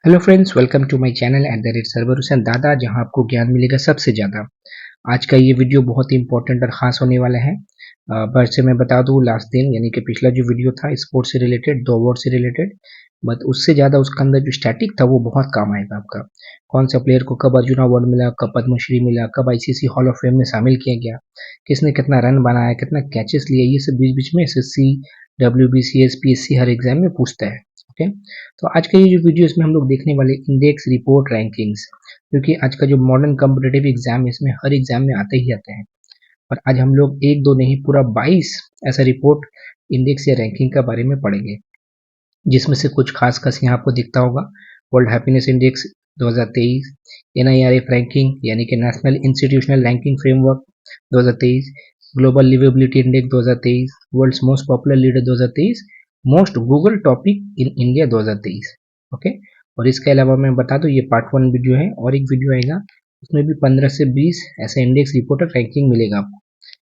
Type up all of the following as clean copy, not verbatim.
Hello friends, welcome to my channel @Sarwar Hussain दादा, जहां आपको ज्ञान मिलेगा सबसे ज़्यादा। आज का ये वीडियो बहुत ही इंपॉर्टेंट और ख़ास होने वाला है। वैसे मैं बता दूं, लास्ट दिन यानी कि पिछला जो वीडियो था स्पोर्ट्स से रिलेटेड, 2 अवार्ड से रिलेटेड, बट उससे ज़्यादा उसके अंदर जो स्टैटिक था वो बहुत काम आएगा आपका। कौन सा प्लेयर को कब अर्जुन अवार्ड मिला, कब पद्मश्री मिला, कब आईसीसी हॉल ऑफ फेम में शामिल किया गया, किसने कितना रन बनाया, कितना कैचेस लिए, ये सब बीच बीच में एसएससी, डब्ल्यूबीसी, एसपीएससी हर एग्जाम में पूछता है। ओके, तो आज का ये जो वीडियो इसमें हम लोग देखने वाले इंडेक्स रिपोर्ट रैंकिंग्स, क्योंकि आज का जो मॉडर्न कॉम्पिटेटिव एग्जाम है इसमें हर एग्जाम में आते ही आते हैं। और आज हम लोग एक दो नहीं पूरा 22 ऐसा रिपोर्ट इंडेक्स या रैंकिंग के बारे में पढ़ेंगे, जिसमें से कुछ खास खास यहाँ आपको दिखता होगा। World happiness index 2023, NIRF ranking यानी कि national institutional ranking framework 2023, global liveability index 2023, world's most popular leader 2023, most Google topic in India 2023। Okay, और इसके अलावा मैं बता दूं, ये पार्ट 1 वीडियो है और एक वीडियो आएगा, उसमें भी 15 से 20 ऐसे इंडेक्स रिपोर्ट और रैंकिंग मिलेगा आपको।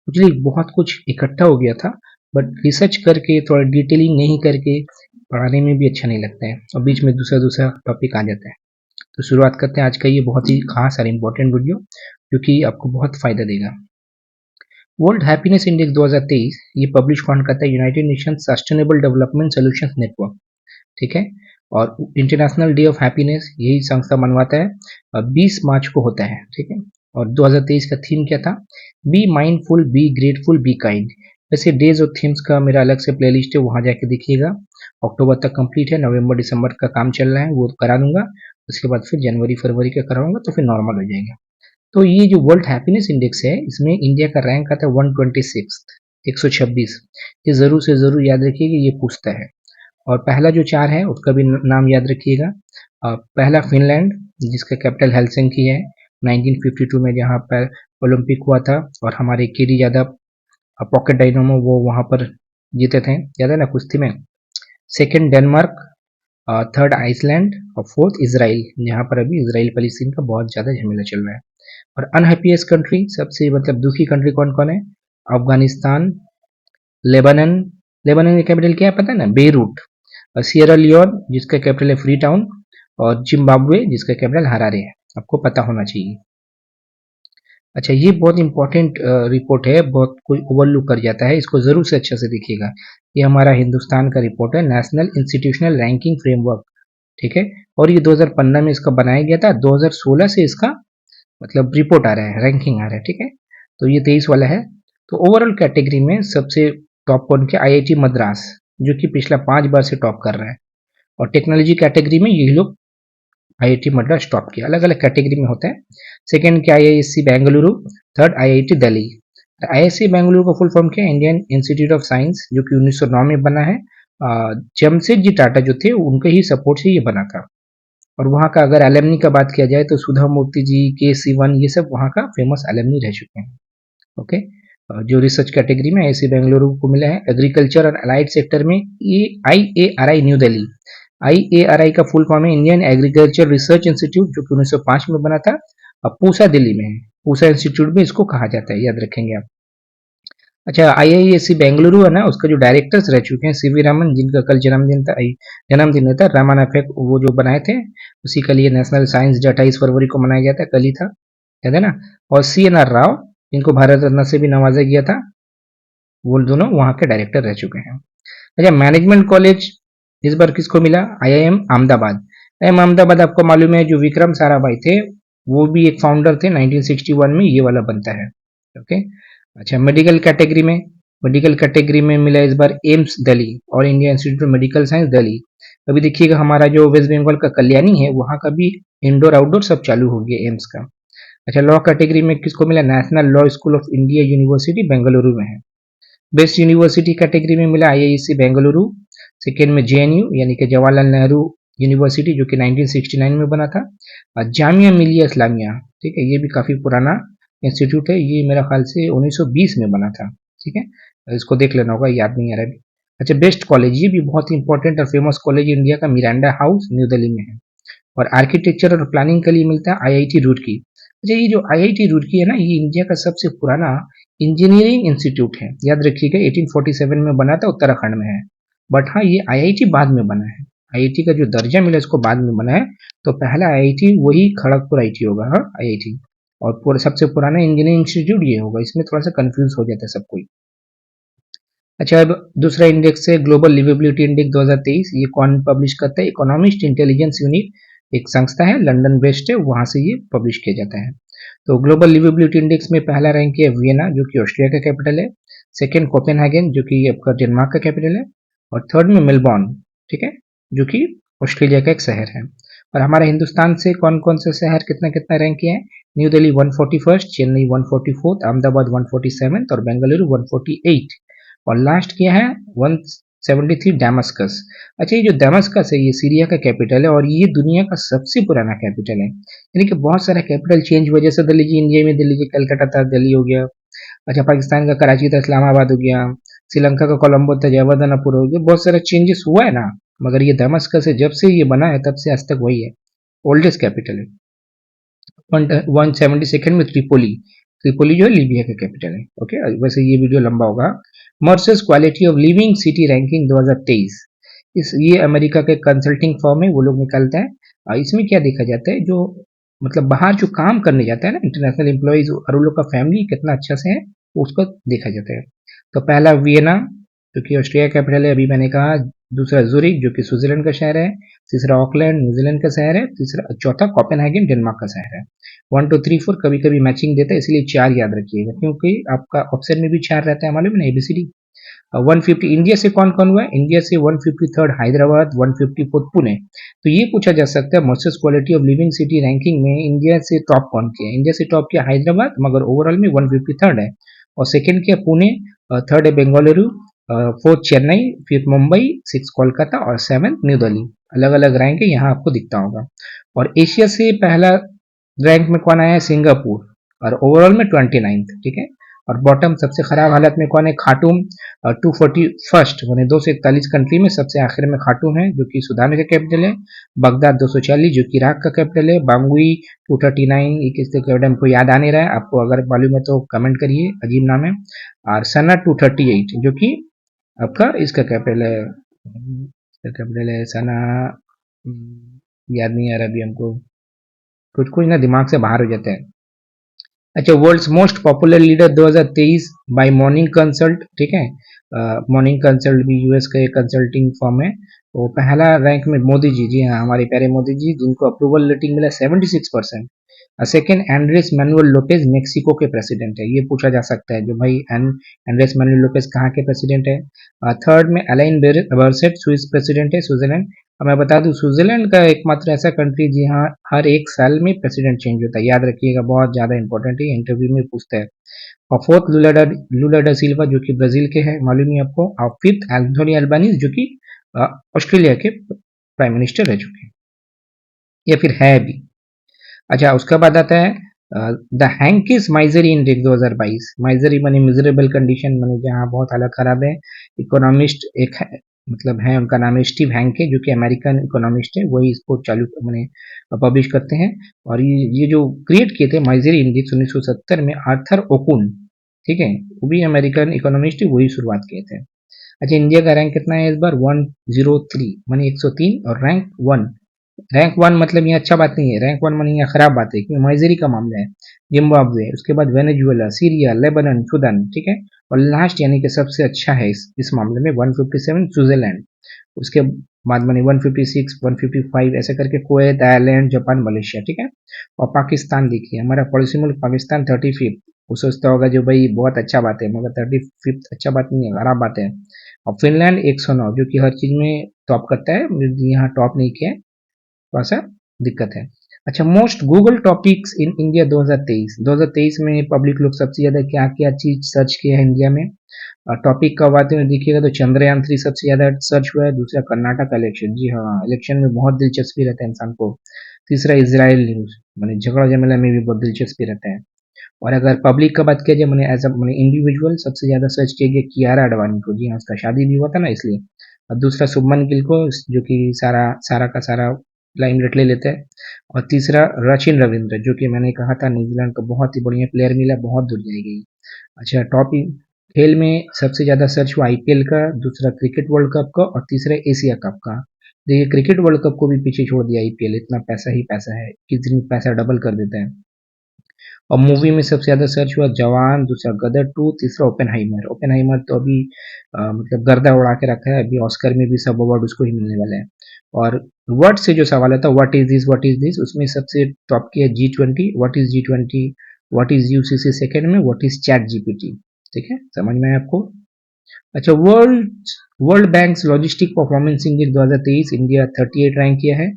एक्चुअली बहुत कुछ इकट्ठा हो गया था, बट रिसर्च करके थोड़ा डिटेलिंग नहीं करके पढ़ाने में भी अच्छा नहीं लगता है, और बीच में दूसरा दूसरा टॉपिक आ जाता है। तो शुरुआत करते हैं आज का ये बहुत ही खास और इम्पोर्टेंट वीडियो, क्योंकि आपको बहुत फायदा देगा। वर्ल्ड हैप्पीनेस इंडेक्स 2023 ये पब्लिश कौन करता है? United nation sustainable development solutions network, ठीक है। और इंटरनेशनल डे ऑफ हैप्पीनेस यही संस्था मनवाता है, और 20 मार्च को होता है, ठीक है। और 2023 का थीम क्या था? Be mindful, be grateful, be kind. वैसे डेज और थीम्स का मेरा अलग से प्लेलिस्ट है, वहां जाके देखिएगा। अक्टूबर तक कंप्लीट है, नवंबर दिसंबर का काम चल रहा है, वो करा दूंगा। उसके बाद फिर जनवरी फरवरी का कराऊंगा, तो फिर नॉर्मल हो जाएगा। तो ये जो वर्ल्ड हैप्पीनेस इंडेक्स है, इसमें इंडिया का रैंक आता है 126, 126। ये जरूर से जरूर याद रखिए कि ये पूछता है। और पहला जो 4 है उसका भी नाम याद रखिएगा। पहला फिनलैंड, जिसका कैपिटल हेलसिंकी है, 1952 में जहाँ पर ओलंपिक हुआ था, और हमारे केडी यादव पॉकेट डायनामो वो वहाँ पर जीते थे, याद है ना, कुश्ती में। सेकंड डेनमार्क, थर्ड आइसलैंड, और फोर्थ इसराइल, जहाँ पर अभी इसराइल पैलेस्टीन का बहुत ज़्यादा झमेला चल रहा है। और अनहैप्पीएस्ट कंट्री, सबसे मतलब दुखी कंट्री कौन कौन है? अफगानिस्तान, लेबनन, लेबनन का कैपिटल क्या है पता है ना? बेरूट। और सियरा लियोन, जिसका कैपिटल है फ्री टाउन, और जिम्बाब्वे, जिसका कैपिटल हरारे है। आपको पता होना चाहिए। अच्छा, ये बहुत इंपॉर्टेंट रिपोर्ट है, बहुत कोई ओवरलुक कर जाता है, इसको जरूर से अच्छे से देखिएगा। ये हमारा हिंदुस्तान का रिपोर्ट है, नेशनल इंस्टीट्यूशनल रैंकिंग फ्रेमवर्क, ठीक है। और ये 2015 में इसका बनाया गया था, 2016 से इसका मतलब रिपोर्ट आ रहा है, रैंकिंग आ रहा है, ठीक है। तो ये 23 वाला है। तो ओवरऑल कैटेगरी में सबसे टॉप कौन के? आईआईटी मद्रास, जो कि पिछला 5 बार से टॉप कर रहा है। और टेक्नोलॉजी कैटेगरी में यही लोग आईआईटी मद्रास टॉप किया, अलग अलग कैटेगरी में होता है। सेकंड क्या? IISc Bengaluru. Third IIT Delhi. IISc Bengaluru का फुल फॉर्म क्या है? इंडियन इंस्टीट्यूट ऑफ साइंस, जो कि 1909 में बना है। जमशेदजी टाटा जो थे उनके ही सपोर्ट से ये बना था। और वहाँ का अगर एलएमनी का बात किया जाए तो सुधा मूर्ति जी, के सिवन, ये सब वहाँ का फेमस एलएमनी रह चुके हैं। ओके, जो रिसर्च कैटेगरी में ऐसे बेंगलुरु को मिला है। एग्रीकल्चर और अलाइड सेक्टर में ये आईएआरआई न्यू दिल्ली। आईएआरआई का फुल फॉर्म है इंडियन एग्रीकल्चर रिसर्च इंस्टीट्यूट, जो कि 1905 में बना था। अब पूसा दिल्ली में है, पूसा इंस्टीट्यूट भी इसको कहा जाता है, याद रखेंगे आप। अच्छा, आईआईएससी बेंगलुरु है ना, उसका जो डायरेक्टर्स रह चुके हैं सीवी रामन, जिनका कल जन्मदिन था। रामन इफेक्ट वो जो बनाए थे, उसी के लिए नेशनल साइंस डे 28 फरवरी को मनाया गया था, कल ही था, याद है ना। और सीएनआर राव, जिनको भारत रत्न से भी नवाजा गया था, वो दोनों वहाँ के डायरेक्टर रह चुके हैं। अच्छा, मैनेजमेंट कॉलेज इस बार किसको मिला? आईआईएम अहमदाबाद। आईआईएम अहमदाबाद आपको मालूम है, जो विक्रम साराभाई थे वो भी एक फाउंडर थे, 1961 में ये वाला बनता है। ओके। अच्छा, मेडिकल कैटेगरी में मिला इस बार एम्स दिल्ली और India institute of medical science Delhi. अभी देखिएगा हमारा जो वेस्ट बंगाल का कल्याणी है, वहाँ का भी इंडोर आउटडोर सब चालू हो गया एम्स का। अच्छा, लॉ कैटेगरी में किसको मिला? National law school of India university Bengaluru में है। बेस्ट यूनिवर्सिटी कैटेगरी में मिला आईआईएससी बेंगलुरु। सेकेंड में जेएनयू यानी कि जवाहरलाल नेहरू यूनिवर्सिटी, जो कि 1969 में बना था। और जामिया मिलिया इस्लामिया, ठीक है, ये भी काफी पुराना इंस्टीट्यूट है, ये मेरा ख्याल से 1920 में बना था, ठीक है। इसको देख लेना होगा, याद नहीं आ रहा है। अच्छा, बेस्ट कॉलेज, ये भी बहुत इंपॉर्टेंट और फेमस कॉलेज इंडिया का मिरांडा हाउस न्यू दिल्ली में है। और आर्किटेक्चर और प्लानिंग के लिए मिलता है आईआईटी रुड़की। अच्छा, ये जो आईआईटी रुड़की है ना, ये इंडिया का सबसे पुराना इंजीनियरिंग इंस्टीट्यूट है, याद रखिएगा। 1847 में बना था, उत्तराखंड में है। बट हाँ, ये आईआईटी बाद में बना है। आईआईटी का जो दर्जा मिला इसको बाद में बना है, तो पहला आईआईटी वही खड़गपुर आईटी होगा, हाँ आईआईटी। और सबसे पुराना इंजीनियरिंग इंस्टीट्यूट ये होगा, इसमें थोड़ा सा कंफ्यूज हो जाता है सब कोई। अच्छा, अब दूसरा इंडेक्स है ग्लोबल लिवेबिलिटी इंडेक्स 2023। ये कौन पब्लिश करता है? इकोनॉमिस्ट इंटेलिजेंस यूनिट एक संस्था है, लंदन बेस्ड है, वहां से ये पब्लिश किया जाता है। तो ग्लोबल लिवेबिलिटी इंडेक्स में पहला रैंक है वियना, जो कि ऑस्ट्रिया का कैपिटल है। सेकंड कोपेनहेगन, जो कि आपका डेनमार्क का कैपिटल है। और थर्ड में मेलबॉर्न, ठीक है, जो कि ऑस्ट्रेलिया का एक शहर है। और हमारे हिंदुस्तान से कौन कौन से शहर कितना कितना रैंक किए हैं? New Delhi 141st, Chennai 144th, Ahmedabad 147th और बेंगलुरु 148। और लास्ट क्या है? 173 डेमास्कस। अच्छा, ये जो डेमास्कस है ये सीरिया का कैपिटल है और ये दुनिया का सबसे पुराना कैपिटल है। यानी कि बहुत सारा कैपिटल चेंज वजह से दिल्ली जी इंडिया में, दिल्ली जी कलकत्ता था, दिल्ली हो गया। अच्छा, पाकिस्तान का कराची था, इस्लामाबाद हो गया। श्रीलंका का कोलंबो था, जयवर्धनापुर हो गया। बहुत सारा चेंजेस हुआ है ना, मगर ये दमस्कस है, जब से ये बना है तब से आज तक वही है, ओल्डेस्ट कैपिटल है। 172 में त्रिपोली, त्रिपोली जो है लीबिया का कैपिटल है। ओके, वैसे ये वीडियो लंबा होगा। Mercer's quality of living city ranking 2023, इस ये अमेरिका के कंसल्टिंग फर्म है, वो लोग निकालता है। इसमें क्या देखा जाता है, जो मतलब बाहर जो काम करने जाता है ना इंटरनेशनल एम्प्लॉयज, और उन लोग का फैमिली कितना अच्छा से है उसको देखा जाता है। तो पहला वियना, जो कि ऑस्ट्रिया कैपिटल है, अभी मैंने कहा। दूसरा जूरिक, जो कि स्विट्जरलैंड का शहर है। तीसरा ऑकलैंड, न्यूजीलैंड का शहर है। तीसरा चौथा कोपेनहेगन, डेनमार्क का शहर है। 1 2 3 4 कभी कभी मैचिंग देता है, इसलिए 4 याद रखिएगा, क्योंकि आपका ऑप्शन में भी 4 रहता है, मालूम है ना, एबीसीडी। 150 इंडिया से कौन कौन हुआ है? इंडिया से 153 हैदराबाद, 154 पुणे। तो ये पूछा जा सकता है Mercer's quality of living city ranking में इंडिया से टॉप कौन किया? इंडिया से टॉप किया हैदराबाद, मगर ओवरऑल में 153 है। और सेकंड किया पुणे, थर्ड है Bengaluru, fourth Chennai, fifth Mumbai, six Kolkata और सेवंथ न्यू दिल्ली। अलग अलग रैंक है, यहाँ आपको दिखता होगा। और एशिया से पहला रैंक में कौन आया है? सिंगापुर, और ओवरऑल में 29th, ठीक है। और बॉटम सबसे खराब हालत में कौन है? खाटूम, 241st, मैंने 241 कंट्री में सबसे आखिर में खाटूम है, जो कि सूडान का कैपिटल है। बगदाद 240, जो कि इराक का कैपिटल है। बांगुई 239, ये किसके कैपिटल हमको याद आ नहीं रहा है, आपको अगर मालूम है तो कमेंट करिए, अजीब नाम है। और सना 238, जो कि आपका इसका कैपिटल है, सना, याद नहीं आ रहा अभी हमको, कुछ कुछ ना दिमाग से बाहर हो जाता है। अच्छा, world's most popular leader 2023 by morning consult, ठीक है। मॉर्निंग कंसल्ट भी यूएस का एक कंसल्टिंग फर्म है। तो पहला रैंक में मोदी जी, जी हाँ, हमारे प्यारे मोदी जी, जिनको अप्रूवल रेटिंग मिला 76%। Second Andres Manuel Lopez, Mexico के प्रेसिडेंट है, ये पूछा जा सकता है जो भाई एंड्रेस मैनुअल लोपेज कहाँ के प्रेसिडेंट है। थर्ड में अलाइन बर्सेट, स्विस प्रेसिडेंट है, स्विट्जरलैंड। अब मैं बता दूं, स्विट्जरलैंड का एकमात्र ऐसा कंट्री जी हाँ हर एक साल में प्रेसिडेंट चेंज होता है, याद रखिएगा, बहुत ज्यादा इंपॉर्टेंट है, इंटरव्यू में पूछता है। और फोर्थ लुला डा सिल्वा, जो कि ब्राजील के हैं, मालूम है आपको। और फिफ्थ एंथोनी अल्बानीज, जो कि ऑस्ट्रेलिया के प्राइम मिनिस्टर रह चुके हैं, या फिर है भी। अच्छा, उसके बाद आता है द हैंकिस माइजरी इंडेक्स 2022। माइजरी माने मिजरेबल कंडीशन, माने जहाँ बहुत हालत खराब है। इकोनॉमिस्ट एक है, मतलब है, उनका नाम है स्टीव हैंके, जो कि अमेरिकन इकोनॉमिस्ट है, वही इसको चालू मैंने पब्लिश करते हैं। और ये जो क्रिएट किए थे माइजरी इंडेक्स 1970 में, आर्थर ओकुन, ठीक है, वो भी अमेरिकन इकोनॉमिस्ट है, वही शुरुआत किए थे। अच्छा, इंडिया का रैंक कितना है इस बार? 103, मानी 103, और रैंक 1। रैंक 1 मतलब ये अच्छा बात नहीं है, रैंक 1 मानी ये खराब बात है, क्योंकि माइजरी का मामला है। जिम्बाब्वे, उसके बाद वेनेजुएला, सीरिया, लेबनान, सूडान, ठीक है। और लास्ट यानी कि सबसे अच्छा है इस मामले में 157 स्विट्जरलैंड। उसके बाद मानी 156, 155 ऐसे करके कुवैत, आयरलैंड, जापान, मलेशिया, ठीक है। और पाकिस्तान देखिए, हमारा पड़ोसी मुल्क पाकिस्तान 35th। वो सोचता होगा जो भाई बहुत अच्छा बात है, मगर 35th अच्छा बात नहीं है, खराब बात है। और फिनलैंड 109, जो कि हर चीज में टॉप करता है, यहाँ टॉप नहीं किया है, थोड़ा सा दिक्कत है। अच्छा, most Google topics in India 2023। 2023 में पब्लिक लोग सबसे ज्यादा क्या क्या चीज सर्च किया है इंडिया में? टॉपिक का बात में देखिएगा तो चंद्रयान 3 सबसे ज्यादा सर्च हुआ है। दूसरा कर्नाटक इलेक्शन, जी हाँ, इलेक्शन में बहुत दिलचस्पी रहता है इंसान को। तीसरा इजराइल न्यूज, मैंने झगड़ा झमेला में भी बहुत दिलचस्पी रहता है। और अगर पब्लिक का बात किया जाए, मैंने एज अ मैंने इंडिविजुअल सबसे ज्यादा सर्च किया गया कियारा अडवाणी को, जी हाँ, उसका शादी भी हुआ था ना इसलिए। और दूसरा शुभमन गिल को, जो कि सारा सारा का सारा लाइमलाइट ले लेते हैं। और तीसरा सचिन रविंद्र, जो कि मैंने कहा था न्यूजीलैंड को बहुत ही बढ़िया प्लेयर मिला, बहुत दूर जाएगी। अच्छा, टॉप खेल में सबसे ज्यादा सर्च हुआ आईपीएल का, दूसरा क्रिकेट वर्ल्ड कप का, और तीसरा एशिया कप का। देखिए क्रिकेट वर्ल्ड कप को भी पीछे छोड़ दिया आईपीएल, इतना पैसा ही पैसा है, कितनी पैसा डबल कर देते हैं। और मूवी में सबसे ज़्यादा सर्च हुआ जवान, दूसरा गदर 2, तीसरा ओपेनहाइमर। ओपेनहाइमर तो अभी मतलब गर्दा उड़ा के रखा है, अभी ऑस्कर में भी सब अवार्ड उसको ही मिलने वाले हैं। और वर्ड से जो सवाल आता है व्हाट इज दिस, उसमें सबसे टॉप की है G20, what is G20, what is UCC second में, व्हाट इज चैट जीपीटी। ठीक है, समझ में है आपको। अच्छा, world world bank logistic performance index 2023 India 38 rank किया है।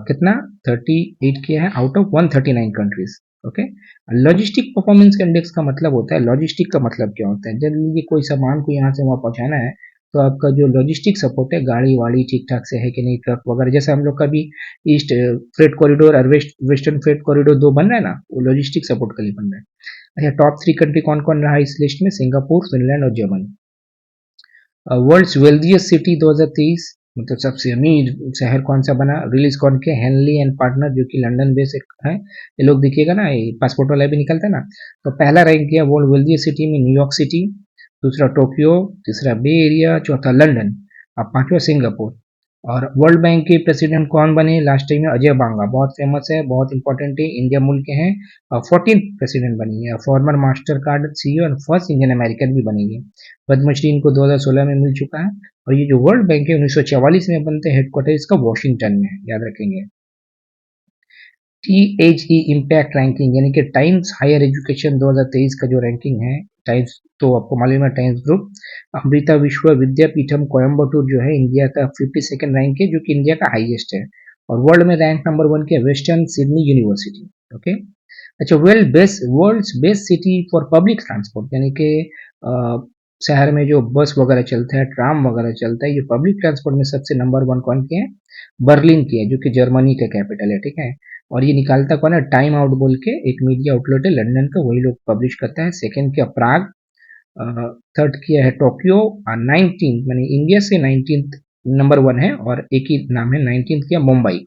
कितना 38 किया है out of 139 countries. Okay, logistic performance index का मतलब होता है, लॉजिस्टिक का मतलब क्या होता है, जब ये कोई सामान को यहाँ से वहाँ पहुँचाना है तो आपका जो लॉजिस्टिक सपोर्ट है, गाड़ी वाड़ी ठीक ठाक से है कि नहीं, ट्रक वगैरह, जैसे हम लोग का भी ईस्ट फ्रेट कॉरिडोर और वेस्टर्न फ्रेट कॉरिडोर दो बन रहा है ना, वो लॉजिस्टिक सपोर्ट के लिए बन रहा है। अच्छा, टॉप 3 कंट्री कौन कौन रहा है इस लिस्ट में, सिंगापुर, फिनलैंड और जर्मनी। वर्ल्ड्स वेल्दिएस्ट सिटी 2023, मतलब सबसे अमीर शहर कौन सा बना, रिलीज कौन के, हेनली एंड पार्टनर जो कि लंदन बेस है। ये लोग दिखेगा ना, ये पासपोर्ट वाला भी निकलता है ना। तो पहला रैंक किया वर्ल्ड वेल्दिएस्ट सिटी में न्यूयॉर्क सिटी, दूसरा टोक्यो, तीसरा बे एरिया, चौथा लंदन और पांचवा सिंगापुर। और वर्ल्ड बैंक के प्रेसिडेंट कौन बने लास्ट टाइम में, अजय बांगा, बहुत फेमस है, बहुत इंपॉर्टेंट है, इंडिया मुल्क के हैं। और 14th प्रेसिडेंट बनी है, फॉर्मर मास्टर कार्ड सीईओ और फर्स्ट इंडियन अमेरिकन भी बनेंगे। पद्मश्री इनको 2016 में मिल चुका है। और ये जो वर्ल्ड बैंक है 1944 में बनते हैं, हेडक्वार्टर इसका वॉशिंगटन में है, याद रखेंगे। THE इम्पैक्ट रैंकिंग यानी कि टाइम्स हायर एजुकेशन 2023 का जो रैंकिंग है, टाइम्स तो आपको मालूम है, टाइम्स ग्रुप, अमृता विश्व विद्यापीठम कोयम्बटूर जो है इंडिया का 52nd रैंक है, जो कि इंडिया का हाईएस्ट है। और वर्ल्ड में रैंक नंबर 1 के वेस्टर्न सिडनी यूनिवर्सिटी। ओके। अच्छा, world's best city for public transport यानी कि शहर में जो बस वगैरह चलता है, ट्राम वगैरह चलता है, ये पब्लिक ट्रांसपोर्ट में सबसे नंबर 1 कौन के हैं, बर्लिन की है, जो कि जर्मनी का कैपिटल है। ठीक है, और ये निकालता कौन है, टाइम आउट बोल के एक मीडिया आउटलेट है लंदन का, वही लोग पब्लिश करता है। सेकंड किया प्राग, थर्ड किया है टोक्यो, और 19 मैंने इंडिया से 19th नंबर 1 है, और एक ही नाम है, 19th किया मुंबई।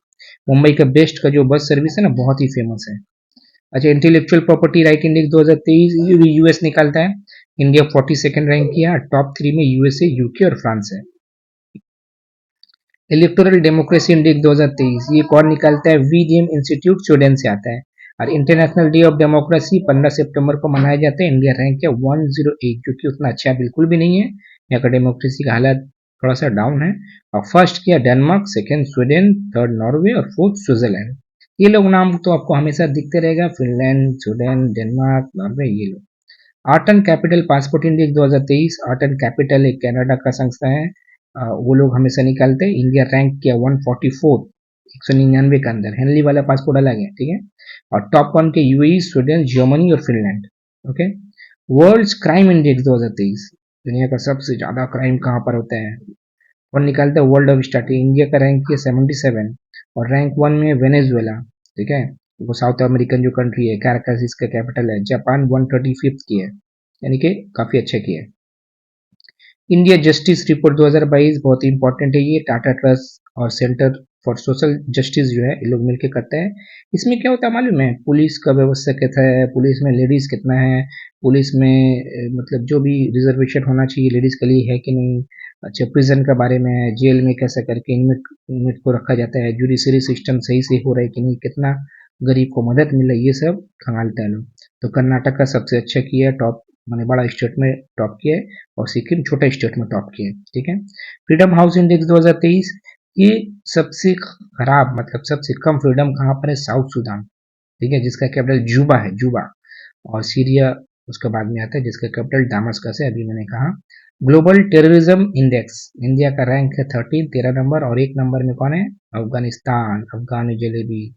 मुंबई का बेस्ट का जो बस सर्विस है ना, बहुत ही फेमस है। अच्छा, इंटेलेक्चुअल प्रॉपर्टी राइट इंडेक्स 2023 ये भी यूएस निकालता है, इंडिया 42nd रैंक किया, टॉप 3 में यूएसए, यूके और फ्रांस है। इलेक्टोरल डेमोक्रेसी इंडेक्स 2023 ये कौन निकालता है, वीडीएम इंस्टीट्यूट स्वीडन से आता है। और इंटरनेशनल डे ऑफ डेमोक्रेसी 15 सितंबर को मनाया जाता है, इंडिया रैंक है 108, जो कि उतना अच्छा बिल्कुल भी नहीं है, यहाँ का डेमोक्रेसी का हालत थोड़ा सा डाउन है। और फर्स्ट किया Denmark, second Sweden, third Norway और फोर्थ स्विट्जरलैंड। ये लोग नाम तो आपको हमेशा दिखते रहेगा, फिनलैंड, स्वीडन, डेनमार्क, नॉर्वे, ये लोग। Art and capital passport index 2023, art and capital एक कनाडा का संस्था है, वो लोग हमेशा निकालते हैं। इंडिया रैंक किया 144, 199 के अंदर, हेनली वाला पासपोर्ट अलग है। ठीक है, और टॉप 1 के यूएई, स्वीडन, जर्मनी और Finland. Okay. World's crime index 2023, दुनिया का सबसे ज्यादा क्राइम कहाँ पर होता है, और निकालते हैं वर्ल्ड ऑफ स्टार्टिंग, इंडिया का रैंक किया 77, और रैंक 1 में वेनेजुएला। ठीक है, वो साउथ अमेरिकन जो कंट्री है, कैराकस इसका कैपिटल है। जापान 135 की है, यानी कि काफी अच्छा किया है। इंडिया जस्टिस रिपोर्ट 2022 बहुत इंपॉर्टेंट है, ये टाटा ट्रस्ट और सेंटर फॉर सोशल जस्टिस जो है, ये लोग मिलकर करते हैं। इसमें क्या होता है मालूम है, पुलिस का व्यवस्था कैसा है, पुलिस में लेडीज कितना है, पुलिस में मतलब जो भी रिजर्वेशन होना चाहिए लेडीज के लिए है कि नहीं। अच्छा, प्रिजन के बारे में है, जेल में कैसा करके इनमेट इनमेट को रखा जाता है, जुडिशरी सिस्टम सही से हो रहा है कि नहीं, कितना गरीब को मदद मिल रही है, ये सब खंगालते हैं लोग। तो कर्नाटक का सबसे अच्छा किया, टॉप मैंने बड़ा स्टेट में टॉप किया है, और सिक्किम छोटा स्टेट में टॉप किया है। ठीक है, फ्रीडम हाउस इंडेक्स 2023 ये सबसे खराब मतलब सबसे कम फ्रीडम कहाँ पर है, साउथ सूडान। ठीक है, जिसका कैपिटल जुबा है, जुबा। और सीरिया उसके बाद में आता है, जिसका कैपिटल दामस्कस है, अभी मैंने कहा। ग्लोबल टेररिज्म इंडेक्स इंडिया का रैंक है 13 नंबर, और एक नंबर में कौन है, अफगानिस्तान, अफगानी जलेबी।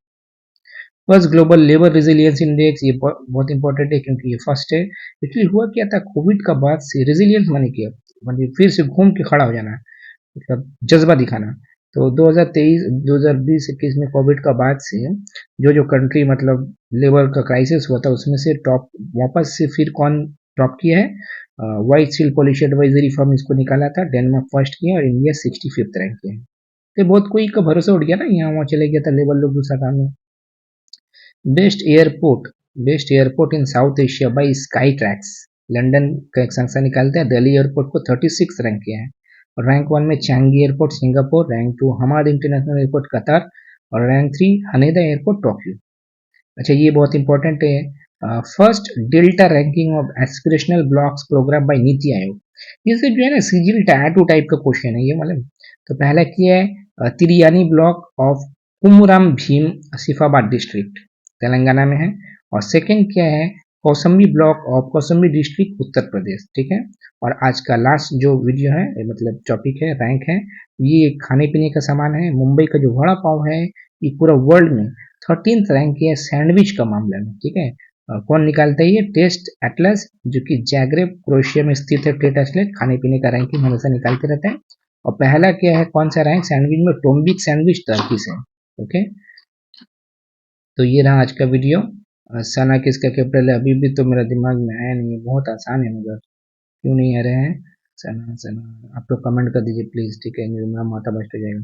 First global labour resilience index ये बहुत इंपॉर्टेंट है, क्योंकि ये फर्स्ट है। एक्चुअली हुआ क्या था, कोविड का बाद से रेजिलियंस माने किया, मतलब फिर से घूम के खड़ा हो जाना, मतलब जज्बा दिखाना। तो 2023 2020-21 में कोविड का बाद से जो जो कंट्री मतलब लेबर का क्राइसिस हुआ था, उसमें से टॉप वापस से फिर कौन टॉप किया है, white seal policy advisory firm इसको निकाला था, डेनमार्क फर्स्ट किया और इंडिया 65th रैंक किया है। तो बहुत कोई का भरोसा उठ गया ना, यहाँ वहाँ चले गया था लेबर लोग दूसरा काम में। Best airport in south Asia by Skytrax, London का एक संस्था निकालता है, दिल्ली एयरपोर्ट को 36 रैंक किया है। और रैंक 1 में Changi airport Singapore, rank 2 Hamad international airport Qatar और रैंक 3 हनेदा एयरपोर्ट टोक्यो। अच्छा, ये बहुत इंपॉर्टेंट है। First delta ranking of aspirational blocks programme by NITI Aayog. ये जो है ना सीजीएल टैटू टाइप का क्वेश्चन है ये मालूम। तो पहला क्या है, Tiryani block of Kumuram Bheem Asifabad district Telangana में है। और सेकंड क्या है, Kaushambi block of Kaushambi district Uttar Pradesh. ठीक है। और आज का लास्ट जो वीडियो है मतलब टॉपिक है, रैंक है, ये खाने पीने का सामान है। मुंबई का जो वड़ा पाव है ये पूरा वर्ल्ड में 13th रैंक है सैंडविच का मामला में। ठीक है। कौन निकालता है ये, टेस्ट एटलस, जो कि जैग्रेब क्रोएशिया में स्थित है। टेस्ट एटलस खाने पीने का रैंकिंग हमेशा निकालते रहते हैं। और पहला क्या है, कौन सा रैंक सैंडविच में, टोम्बिक सैंडविच टर्की से। ओके, तो ये रहा आज का वीडियो। सना किसका कैपिटल है अभी भी तो मेरा दिमाग में आया नहीं है, बहुत आसान है मगर क्यों नहीं आ रहे हैं। सना सना आप लोग कमेंट कर दीजिए प्लीज़। ठीक है, मेरा माथा बस्ट हो जाएगा।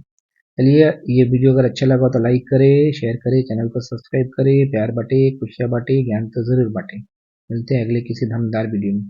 चलिए, ये वीडियो अगर अच्छा लगा तो लाइक करें, शेयर करें, चैनल को सब्सक्राइब करें, प्यार बांटे, खुशियाँ बांटे, ज्ञान तो ज़रूर बांटे। मिलते हैं अगले किसी धमदार वीडियो में।